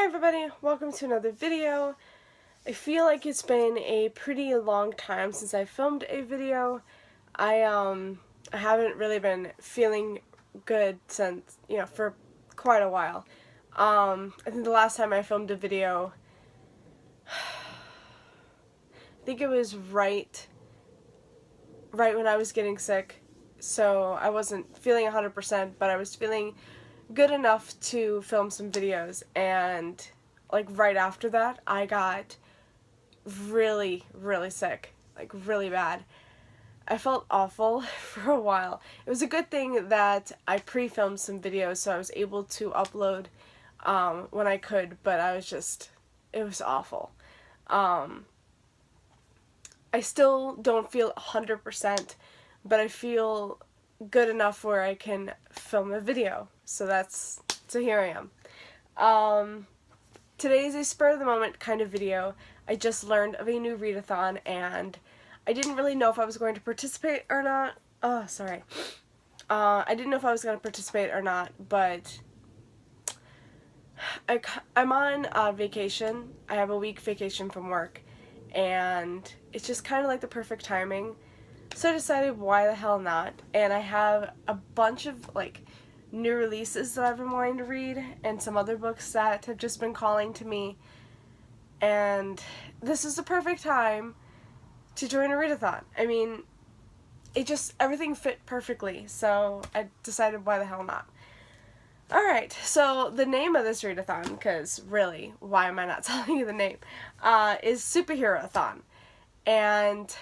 everybody, welcome to another video. I feel like it's been a pretty long time since I filmed a video. I haven't really been feeling good since, for quite a while. I think the last time I filmed a video, I think it was right when I was getting sick. So I wasn't feeling 100%, but I was feeling good enough to film some videos, and like right after that I got really sick, like really bad. I felt awful for a while. It was a good thing that I pre-filmed some videos so I was able to upload when I could, but it was awful. I still don't feel 100%, but I feel good enough where I can film a video. So here I am. Today is a spur of the moment kind of video. I just learned of a new readathon and I didn't really know if I was going to participate or not. I didn't know if I was going to participate or not, but I'm on vacation. I have a week vacation from work, and it's just kind of like the perfect timing. So I decided, why the hell not? And I have a bunch of new releases that I've been wanting to read, and some other books that have just been calling to me. And this is the perfect time to join a readathon. I mean, everything fit perfectly. So I decided, why the hell not? Alright, so the name of this readathon, because really, why am I not telling you the name, is Superheroathon. And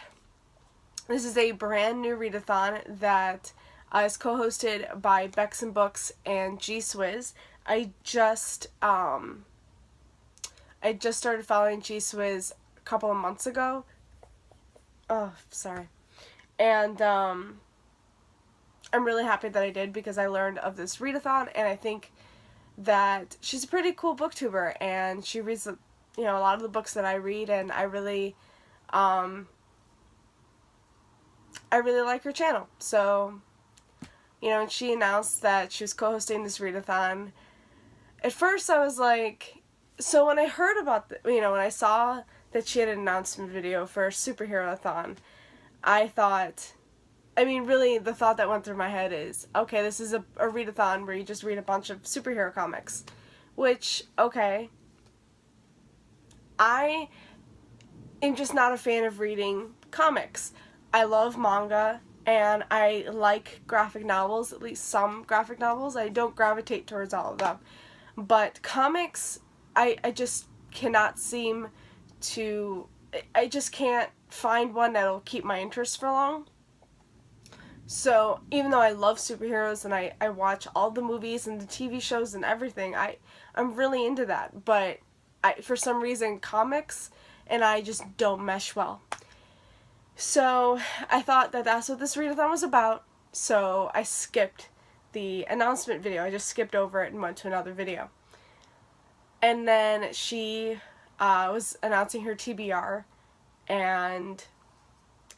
this is a brand new readathon that is co-hosted by Bex and Books and G Swizz. I just started following G Swizz a couple of months ago. Oh, sorry. And I'm really happy that I did, because I learned of this readathon, and I think that she's a pretty cool booktuber, and she reads a lot of the books that I read, and I really like her channel. So, and she announced that she was co-hosting this readathon. At first I was like, so when I heard about when I saw that she had an announcement video for Superheroathon, I thought, really the thought that went through my head is, okay, this is a readathon where you just read a bunch of superhero comics. Which, okay. I am just not a fan of reading comics. I love manga, and I like graphic novels, at least some graphic novels. I don't gravitate towards all of them. But comics, I just cannot seem to, I just can't find one that'll keep my interest for long. So, even though I love superheroes and I watch all the movies and the TV shows and everything, I'm really into that. But for some reason, comics and I just don't mesh well. So I thought that that's what this readathon was about, so I skipped the announcement video. I just skipped over it and went to another video. And then she was announcing her TBR, and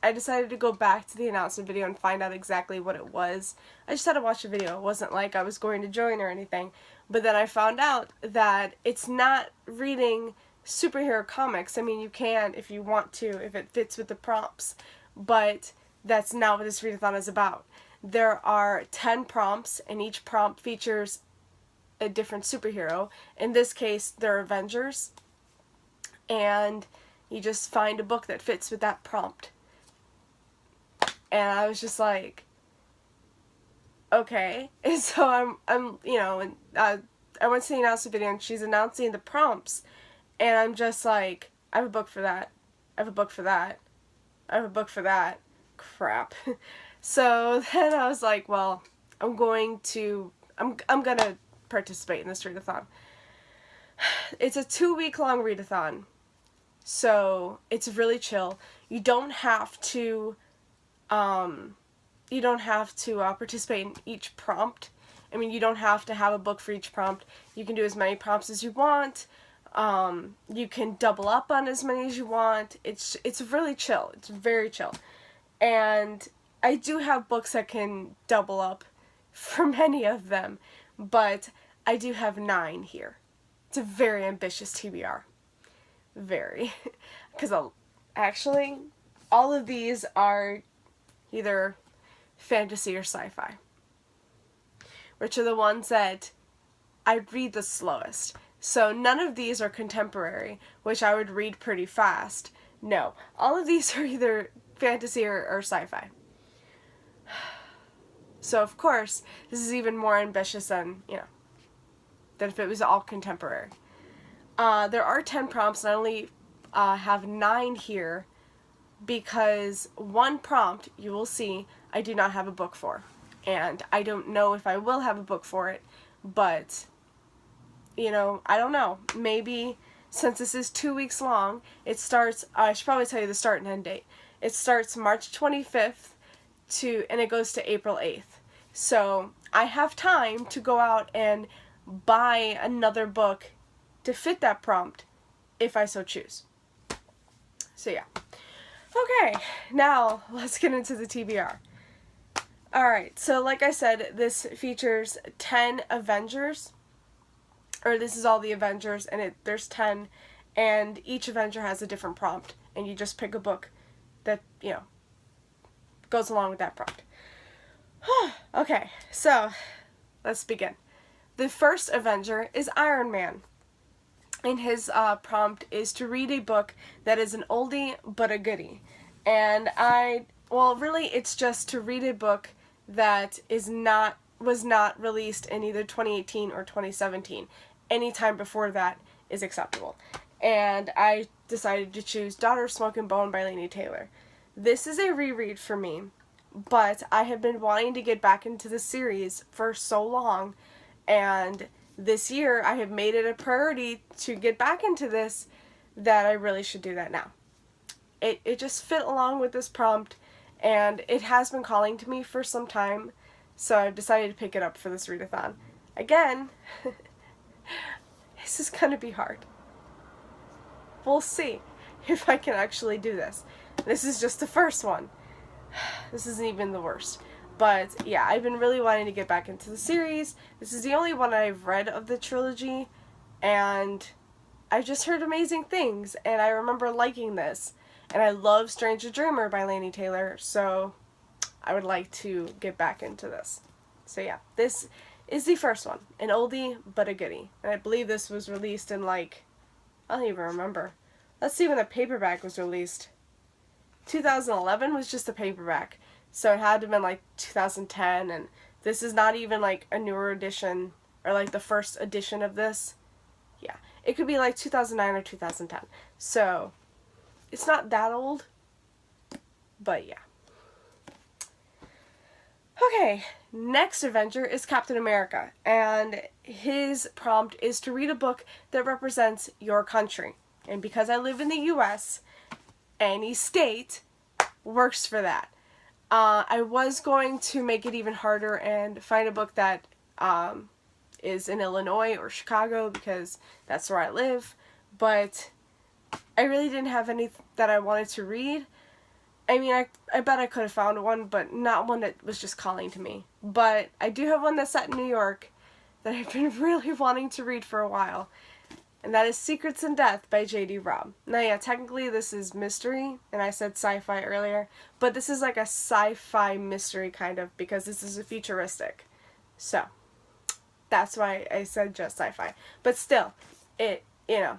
I decided to go back to the announcement video and find out exactly what it was. I just had to watch the video. It wasn't like I was going to join or anything. But then I found out that it's not reading superhero comics. You can if you want to, if it fits with the prompts, but that's not what this readathon is about. There are 10 prompts, and each prompt features a different superhero. In this case, they're Avengers, and you just find a book that fits with that prompt. And I was just like, okay. And so I went to the announcement video, and she's announcing the prompts. And I'm just like, I have a book for that. I have a book for that. I have a book for that. Crap. So then I was like, well, I'm gonna participate in this readathon. It's a 2-week-long readathon. So it's really chill. You don't have to participate in each prompt. You don't have to have a book for each prompt. You can do as many prompts as you want. You can double up on as many as you want. It's really chill. It's very chill. And I do have books that can double up for many of them, but I do have 9 here. It's a very ambitious TBR. Very. Because actually, all of these are either fantasy or sci-fi, which are the ones that I read the slowest. So none of these are contemporary, which I would read pretty fast. No, all of these are either fantasy or sci-fi. So of course, this is even more ambitious than, than if it was all contemporary. There are 10 prompts, and I only have 9 here because one prompt, you will see, I do not have a book for. And I don't know if I will have a book for it, but, I don't know. Maybe, since this is 2 weeks long, it starts, I should probably tell you the start and end date. It starts March 25th and it goes to April 8th. So I have time to go out and buy another book to fit that prompt if I so choose. So yeah. Okay, now let's get into the TBR. Alright, so like I said, this features 10 Avengers, or this is all the Avengers, and there's 10, and each Avenger has a different prompt, and you just pick a book that, goes along with that prompt. Okay, so let's begin. The first Avenger is Iron Man, and his prompt is to read a book that is an oldie but a goodie. And really it's just to read a book that was not released in either 2018 or 2017. Any time before that is acceptable. And I decided to choose Daughter of Smoke and Bone by Laini Taylor. This is a reread for me, but I have been wanting to get back into the series for so long, and this year I have made it a priority to get back into this, that I really should do that now. It just fit along with this prompt, and it has been calling to me for some time, so I've decided to pick it up for this readathon. Again, this is going to be hard. We'll see if I can actually do this. This is just the first one. This isn't even the worst. But yeah, I've been really wanting to get back into the series. This is the only one I've read of the trilogy, and I've just heard amazing things, and I remember liking this. And I love Stranger Dreamer by Laini Taylor, so I would like to get back into this. So yeah, this is the first one. An oldie, but a goodie. And I believe this was released in I don't even remember. Let's see when the paperback was released. 2011 was just the paperback. So it had to have been 2010, and this is not even a newer edition, or the first edition of this. Yeah, it could be 2009 or 2010. So it's not that old, but yeah. Okay, next Avenger is Captain America, and his prompt is to read a book that represents your country. And because I live in the U.S., any state works for that. I was going to make it even harder and find a book that is in Illinois or Chicago, because that's where I live, but I really didn't have any that I wanted to read. I mean, I bet I could have found one, but not one that was just calling to me. But I do have one that's set in New York that I've been really wanting to read for a while, and that is Secrets and Death by J.D. Robb. Now, yeah, technically this is mystery, and I said sci-fi earlier, but this is a sci-fi mystery kind of, because this is a futuristic. So, that's why I said just sci-fi. But still, it'll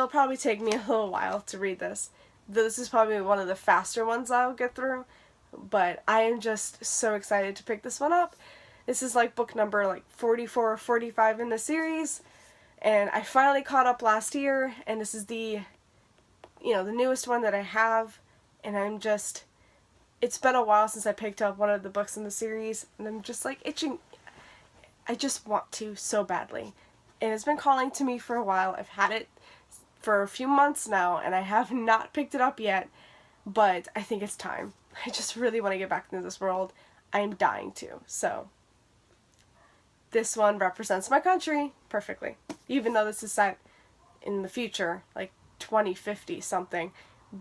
probably take me a little while to read this. This is probably one of the faster ones I'll get through, but I am just so excited to pick this one up. This is book number 44 or 45 in the series, and I finally caught up last year, and this is the newest one that I have, and it's been a while since I picked up one of the books in the series, and I'm just itching. I just want to so badly, and it's been calling to me for a while. I've had it for a few months now, and I have not picked it up yet, but I think it's time. I just really want to get back into this world. I am dying to, so this one represents my country perfectly, even though this is set in the future, 2050 something,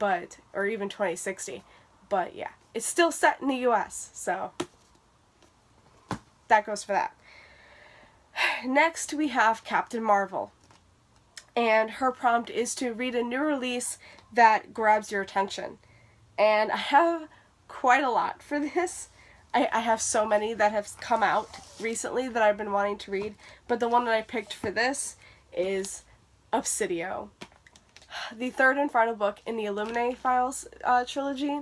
or even 2060, but yeah, it's still set in the US, so that goes for that. Next, we have Captain Marvel. And her prompt is to read a new release that grabs your attention. And I have quite a lot for this. I have so many that have come out recently that I've been wanting to read, but the one that I picked for this is Obsidio, the third and final book in the Illuminae Files trilogy,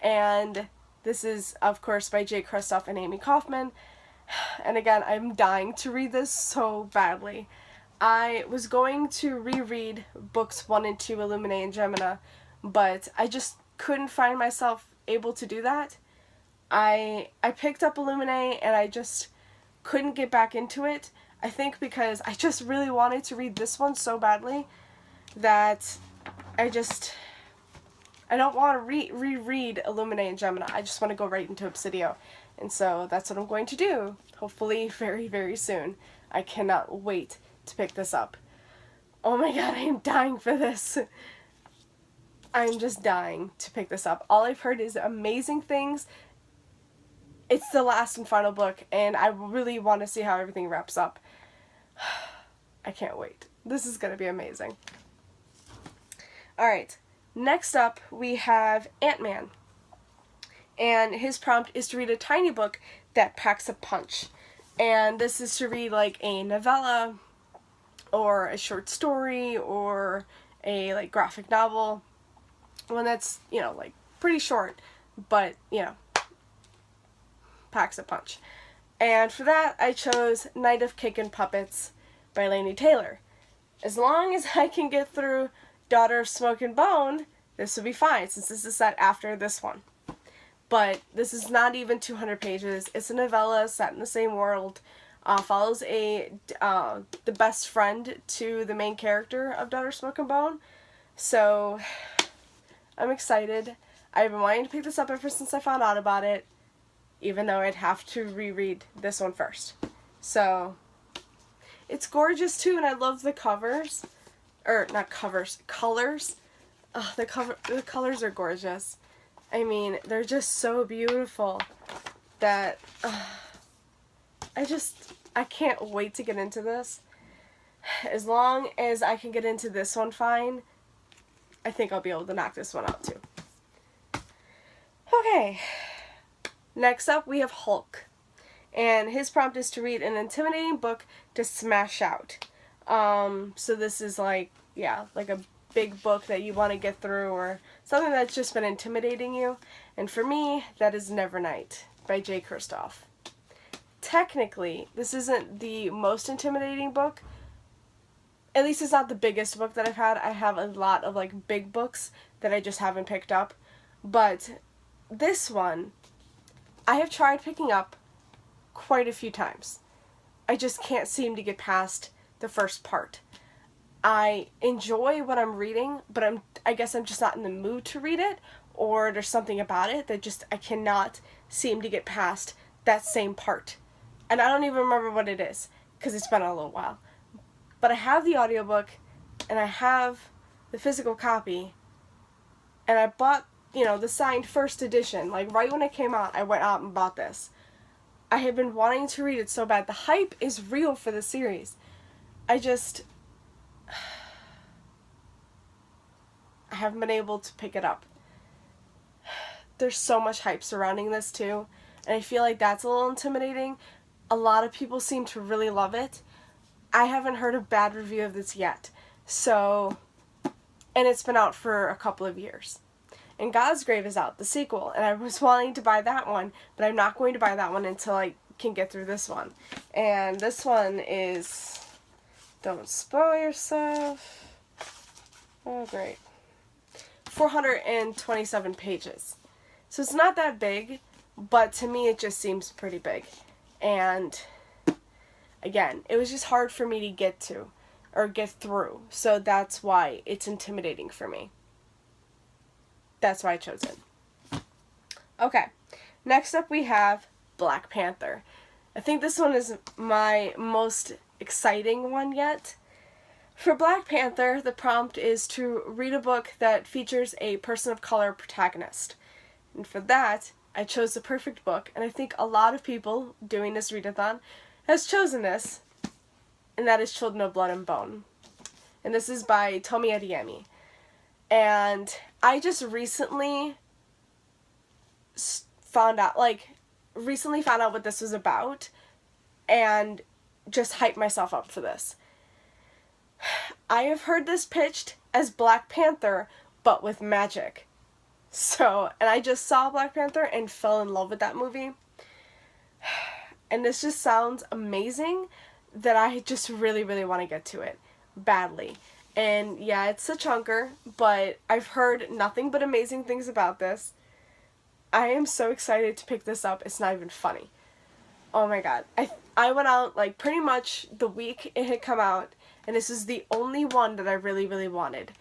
and this is, of course, by Jay Kristoff and Amy Kaufman, and again, I'm dying to read this so badly. I was going to reread books 1 and 2, Illuminae and Gemina, but I just couldn't find myself able to do that. I picked up Illuminae and I just couldn't get back into it. I think because I just really wanted to read this one so badly that I don't want to reread Illuminae and Gemina. I just want to go right into Obsidio. And so that's what I'm going to do, hopefully very, very soon. I cannot wait to pick this up. Oh my god, I am dying for this. I'm just dying to pick this up. All I've heard is amazing things. It's the last and final book, and I really want to see how everything wraps up. I can't wait. This is going to be amazing. Alright, next up we have AntMan. And his prompt is to read a tiny book that packs a punch. And this is to read like a novella, or a short story, or a like graphic novel. One that's, like pretty short, but, packs a punch. And for that, I chose Night of Cake and Puppets by Laini Taylor. As long as I can get through Daughter of Smoke and Bone, this will be fine, since this is set after this one. But this is not even 200 pages. It's a novella set in the same world. Follows the best friend to the main character of Daughter of Smoke and Bone. So, I'm excited. I've been wanting to pick this up ever since I found out about it, even though I'd have to reread this one first. So, it's gorgeous too, and I love the covers. Or, not covers, colors. The colors are gorgeous. I mean, they're just so beautiful that I can't wait to get into this. As long as I can get into this one fine, I think I'll be able to knock this one out too. Okay, next up we have Hulk, and his prompt is to read an intimidating book to smash out. So this is like a big book that you want to get through, or something that's just been intimidating you. And for me, that is Nevernight by Jay Kristoff. Technically, this isn't the most intimidating book. At least it's not the biggest book that I've had. I have a lot of like big books that I just haven't picked up. But this one, I have tried picking up quite a few times. I just can't seem to get past the first part. I enjoy what I'm reading, but I guess I'm just not in the mood to read it, or there's something about it that I cannot seem to get past that same part. And I don't even remember what it is, because it's been a little while. But I have the audiobook, and I have the physical copy, and I bought, the signed first edition. Like, right when it came out, I went out and bought this. I have been wanting to read it so bad. The hype is real for the series. I haven't been able to pick it up. There's so much hype surrounding this too, and I feel like that's a little intimidating. A lot of people seem to really love it. I haven't heard a bad review of this yet. So, and it's been out for a couple of years. And God's is out, the sequel, and I was wanting to buy that one, but I'm not going to buy that one until I can get through this one. And this one is, don't spoil yourself. Oh, great. 427 pages. So it's not that big, but to me it just seems pretty big. And again, it was just hard for me to get to, or get through. So that's why it's intimidating for me. That's why I chose it. Okay, next up we have Black Panther. I think this one is my most exciting one yet. For Black Panther, the prompt is to read a book that features a person of color protagonist. And for that, I chose the perfect book, and I think a lot of people doing this readathon has chosen this, and that is Children of Blood and Bone. And this is by Tomi Adeyemi. And I just recently found out what this was about, and just hyped myself up for this. I have heard this pitched as Black Panther, but with magic. So, and I just saw Black Panther and fell in love with that movie. And this just sounds amazing that I just really, really want to get to it badly. And yeah, it's a chunker, but I've heard nothing but amazing things about this. I am so excited to pick this up. It's not even funny. Oh my god. I went out like pretty much the week it had come out, and this is the only one that I really, really wanted.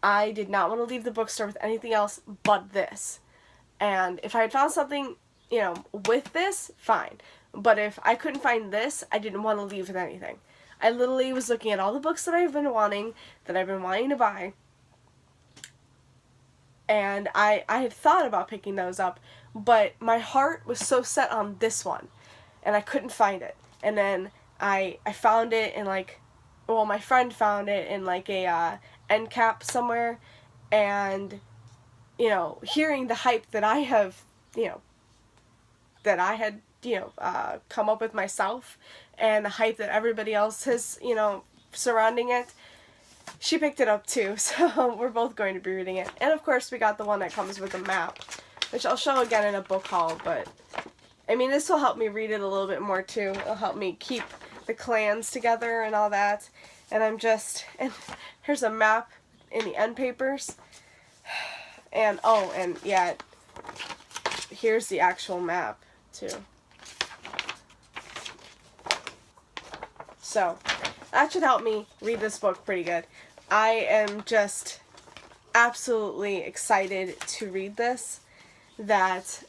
I did not want to leave the bookstore with anything else but this. And if I had found something, you know, with this, fine. But if I couldn't find this, I didn't want to leave with anything. I literally was looking at all the books that I've been wanting to buy. And I had thought about picking those up, but my heart was so set on this one, and I couldn't find it. And then I found it in my friend found it in like a end cap somewhere, and, you know, hearing the hype that I have, you know, that I had, you know, come up with myself, and the hype that everybody else has, you know, surrounding it, she picked it up too, so we're both going to be reading it. And of course we got the one that comes with a map, which I'll show again in a book haul, but I mean, this will help me read it a little bit more too. It'll help me keep the clans together and all that. And and here's a map in the end papers. And, oh, and yeah, here's the actual map too. So, that should help me read this book pretty good. I am just absolutely excited to read this, that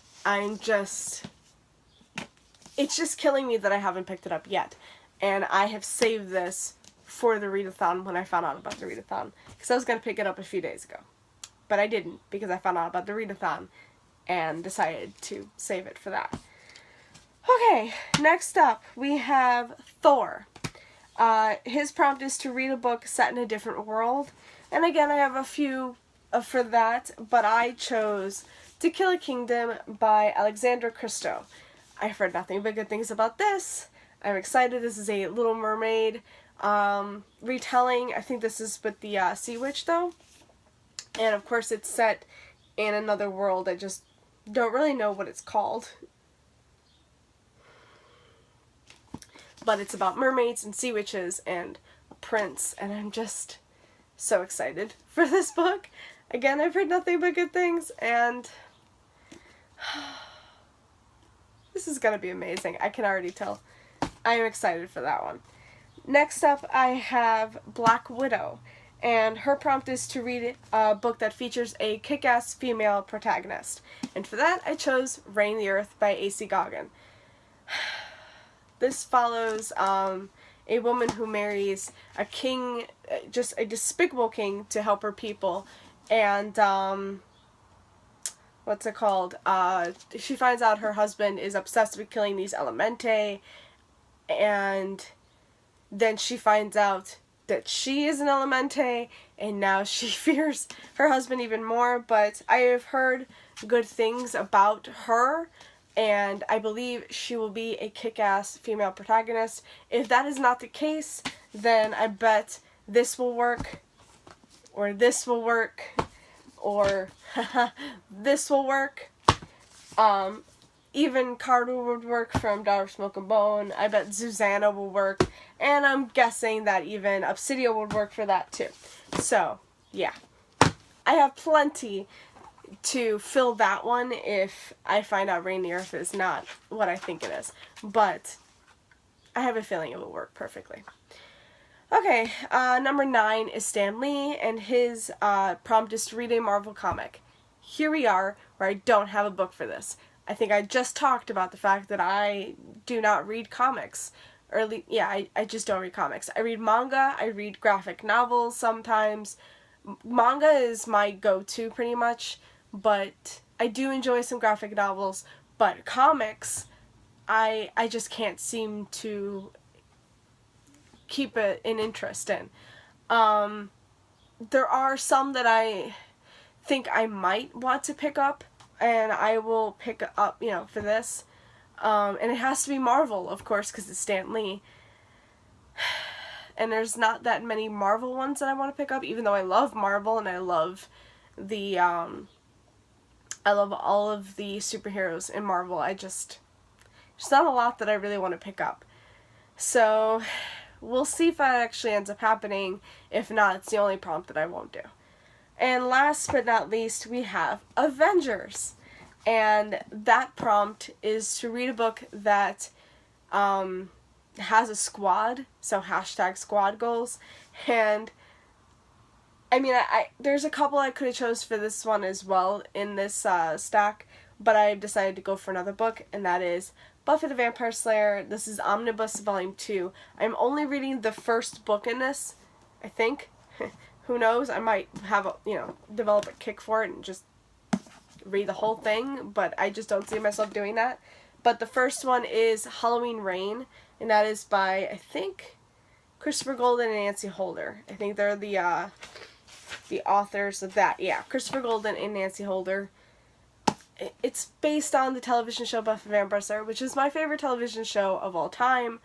it's just killing me that I haven't picked it up yet. And I have saved this for the readathon when I found out about the readathon, because I was going to pick it up a few days ago. But I didn't, because I found out about the readathon and decided to save it for that. Okay, next up we have Thor. His prompt is to read a book set in a different world. And again, I have a few for that, but I chose To Kill a Kingdom by Alexandra Christo. I've heard nothing but good things about this. I'm excited. This is a Little Mermaid retelling. I think this is with the Sea Witch, though. And of course it's set in another world. I just don't really know what it's called. But it's about mermaids and sea witches and a prince, and I'm just so excited for this book. Again, I've heard nothing but good things, and this is gonna be amazing. I can already tell. I am excited for that one. Next up, I have Black Widow, and her prompt is to read a book that features a kick-ass female protagonist. And for that, I chose Reign the Earth by A.C. Goggin. This follows a woman who marries a king, just a despicable king, to help her people. And, what's it called? She finds out her husband is obsessed with killing these elemente, and then she finds out that she is an elemente, and now she fears her husband even more. But I have heard good things about her, and I believe she will be a kick-ass female protagonist. If that is not the case, then I bet this will work, or this will work, or this will work. Even Carter would work from Daughter of Smoke and Bone. I bet Susanna will work, and I'm guessing that even Obsidia would work for that too. So, yeah. I have plenty to fill that one if I find out Reign the Earth is not what I think it is. But I have a feeling it will work perfectly. Okay, number 9 is Stan Lee, and his prompt is to read a Marvel comic. Here we are, where I don't have a book for this. I think I just talked about the fact that I do not read comics. I just don't read comics. I read manga, I read graphic novels sometimes. Manga is my go-to pretty much, but I do enjoy some graphic novels. But comics, I just can't seem to keep an interest in. There are some that I think I might want to pick up, and I will pick up, you know, for this. And it has to be Marvel, of course, because it's Stan Lee. And there's not that many Marvel ones that I want to pick up, even though I love Marvel and I love the, I love all of the superheroes in Marvel. There's not a lot that I really want to pick up. So, we'll see if that actually ends up happening. If not, it's the only prompt that I won't do. And last but not least, we have Avengers. And that prompt is to read a book that, has a squad, so hashtag squad goals, and I mean, there's a couple I could have chose for this one as well in this stack, but I decided to go for another book, and that is Buffy the Vampire Slayer. This is Omnibus Volume 2. I'm only reading the first book in this, I think. Who knows, I might have, develop a kick for it and just read the whole thing, but I just don't see myself doing that. But the first one is Halloween Reign, and that is by, I think, Christopher Golden and Nancy Holder. I think they're the authors of that. Yeah, Christopher Golden and Nancy Holder. It's based on the television show Buffy the Vampire Slayer, which is my favorite television show of all time.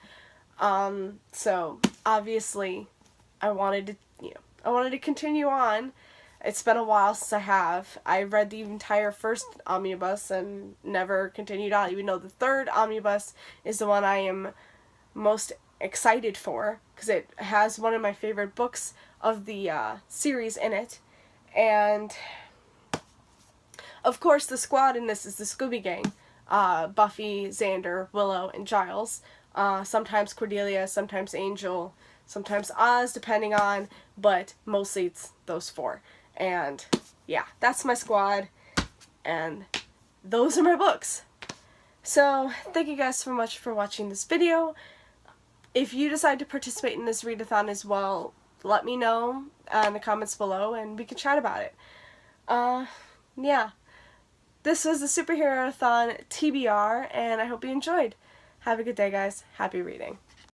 So obviously, I wanted to continue on. It's been a while since I have. I read the entire first omnibus and never continued on, even though the third omnibus is the one I am most excited for, because it has one of my favorite books of the series in it. And of course, the squad in this is the Scooby Gang. Buffy, Xander, Willow, and Giles. Sometimes Cordelia, sometimes Angel, sometimes Oz, depending on, but mostly it's those four. And yeah, that's my squad, and those are my books. So, thank you guys so much for watching this video. If you decide to participate in this readathon as well, let me know in the comments below and we can chat about it. Yeah. This was the Superheroathon TBR, and I hope you enjoyed. Have a good day, guys. Happy reading.